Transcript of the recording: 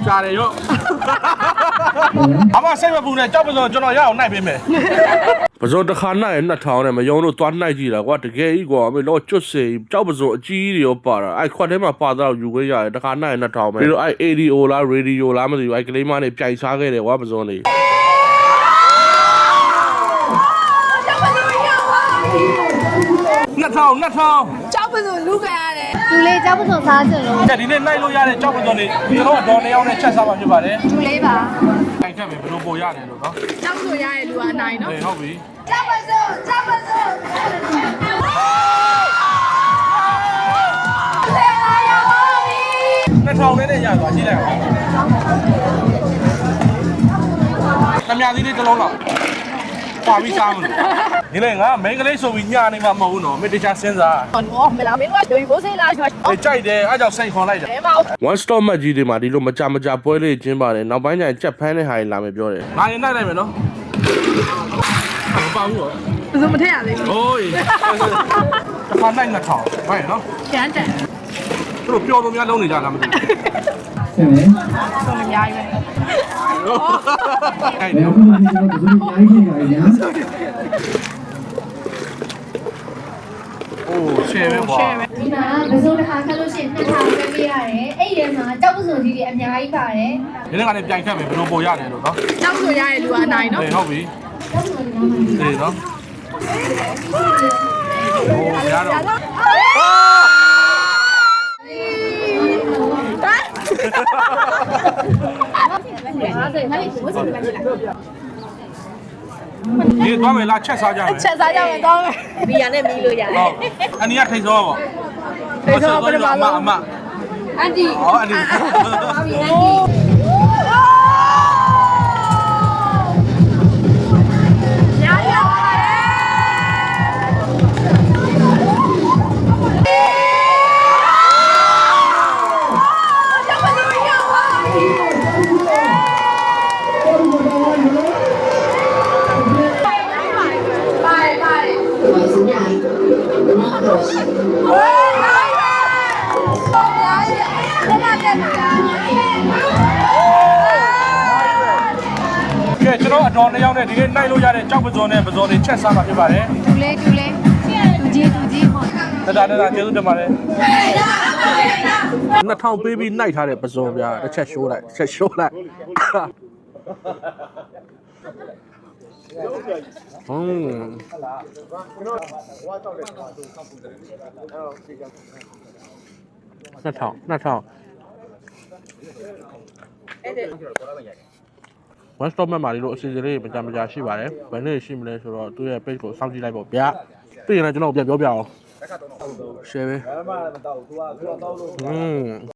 ရှာတယ်ရောအမစိတ်မပူနဲ့ကြောက်ပစုံကျွန်တော်ရအောင်နိုင်ပေးမယ်ပစုံတစ်ခါနိုင်2000နဲ့မယုံလို့သွားနိုင်ကြည့်တာကွာတကယ်ကြီးကွာမင်းတော့ကျွတ်စေကြောက်ပစုံအကြီးတွေရောပါတာအဲ့ခွက်ထဲမှာပါတော့ယူခွင့်ရတယ်တစ်ခါနိုင်2000ပဲပြီးတော့အဲ့ ADO လား Radio လားမသိဘူးအဲ့ကလေးမနဲ့ပြိုင်စားခဲ့တယ်ကွာပစုံလေး2000ကြောက်ပစုံလူခံရတယ် လူလေးကြောက်ပစုံစားချင်လို့ ဒီနေ့နိုင်လို့ရတဲ့ကြောက်ပစုံလေးကျွန်တော်ဒေါ်နေအောင်နဲ့ချက်စားမှာဖြစ်ပါတယ် လူလေးပါ တိုင်ခက်ပဲဘယ်လိုပေါ်ရတယ်လို့နော် ကြောက်ပစုံရတဲ့လူကအနိုင်နော် ဟုတ်ပြီ ကြောက်ပစုံကြောက်ပစုံ2000နဲ့ရသွားကြည့်လိုက်အောင်ခမရသီးလေးတစ်လုံးလောက်ပါပြီးစားမလို့ဒီလေငါမိန်းကလေးဆိုပြီးညာနေမှာမဟုတ်ဘူးနော်မင်းတခြားစဉ်းစား ဟောမလားမင်းတို့ကဒွေကိုစေးလာချော အေးကြိုက်တယ်အားကြောင့်စိတ်ခွန်လိုက်တယ် အဲမဟုတ် one stop မတ်ကြီးတွေမှာဒီလိုမကြပွဲလေးကျင်းပါတယ်နောက်ပိုင်းကျရင်ကြက်ဖန်းတဲ့ဟာတွေလာမယ်ပြောတယ်ငါရင်နိုင်မယ်နော်မပါဘူးရော ပစုံမထည့်ရသေးဘူး โอ้ยတစ်ခါနိုင်2000ဟုတ်ရဲ့နော် ကျန်းတန် သူတို့ပျော်လို့များလုံးနေကြလားမသိဘူး ဆက်မယ် ဆုံးအများကြီးပဲ အဲ့ ။ ဒါ ဘယ်လိုလဲကျွန်တော်တို့ရိုင်းခဲ့ရညာ။ โอ้ရှယ်ပဲကွာ ဒီမှာပစုံတစ်ခါခတ်လို့ရှိရင်2000ပဲပေးရတယ်အဲ့ဒီထဲမှာကြောက်ပစုံကြီးတွေအများကြီးပါတယ် ဒီနေ့ကလည်းပြိုင်ခတ်မယ်ဘယ်လိုပေါ်ရတယ်လို့နော် ကြောက်ပစုံရတဲ့လူကအနိုင်နော် အေးဟုတ်ပြီ ကြောက်ပစုံတွေမှာ အေးနော်โอ้ရတော့ဒီသွားမယ်လားချက်စားကြမယ် ချက်စားကြမယ်တော့မီယာနဲ့မီလို့ရတယ် ဟုတ်အနီးကထိတ်စောပေါ့ ထိတ်စောပထမဆုံး အမ အန်တီ ဟောအနီး ပါပြီအန်တီရရကဲကျွန်တော်အတော်နှစ်ယောက်နဲ့ဒီနေ့နိုင်လို့ရတဲ့ကြောက်ပဇွန်နဲ့ပဇွန်တွေချက်စားမှာဖြစ်ပါတယ် လူလေးလူကြီးပေါ့ တကျေးဇူးတင်ပါတယ်2000ပေးပြီးနိုင်ထားတဲ့ပဇွန်ဗျာတစ်ချက်ရှိုးလိုက်တစ်ချက်ရှိုးလိုက်2000 one stop မှာဒီလိုအစီအစဉ်လေးမကြရှိပါတယ်ဘယ်နေ့ရှိမလဲဆိုတော့သူ့ရဲ့ page ကိုစောင့်ကြည့်လိုက်ပေါ့ဗျာပြီးရင်လည်းကျွန်တော်ပြန်ပြောပြအောင် share ပဲ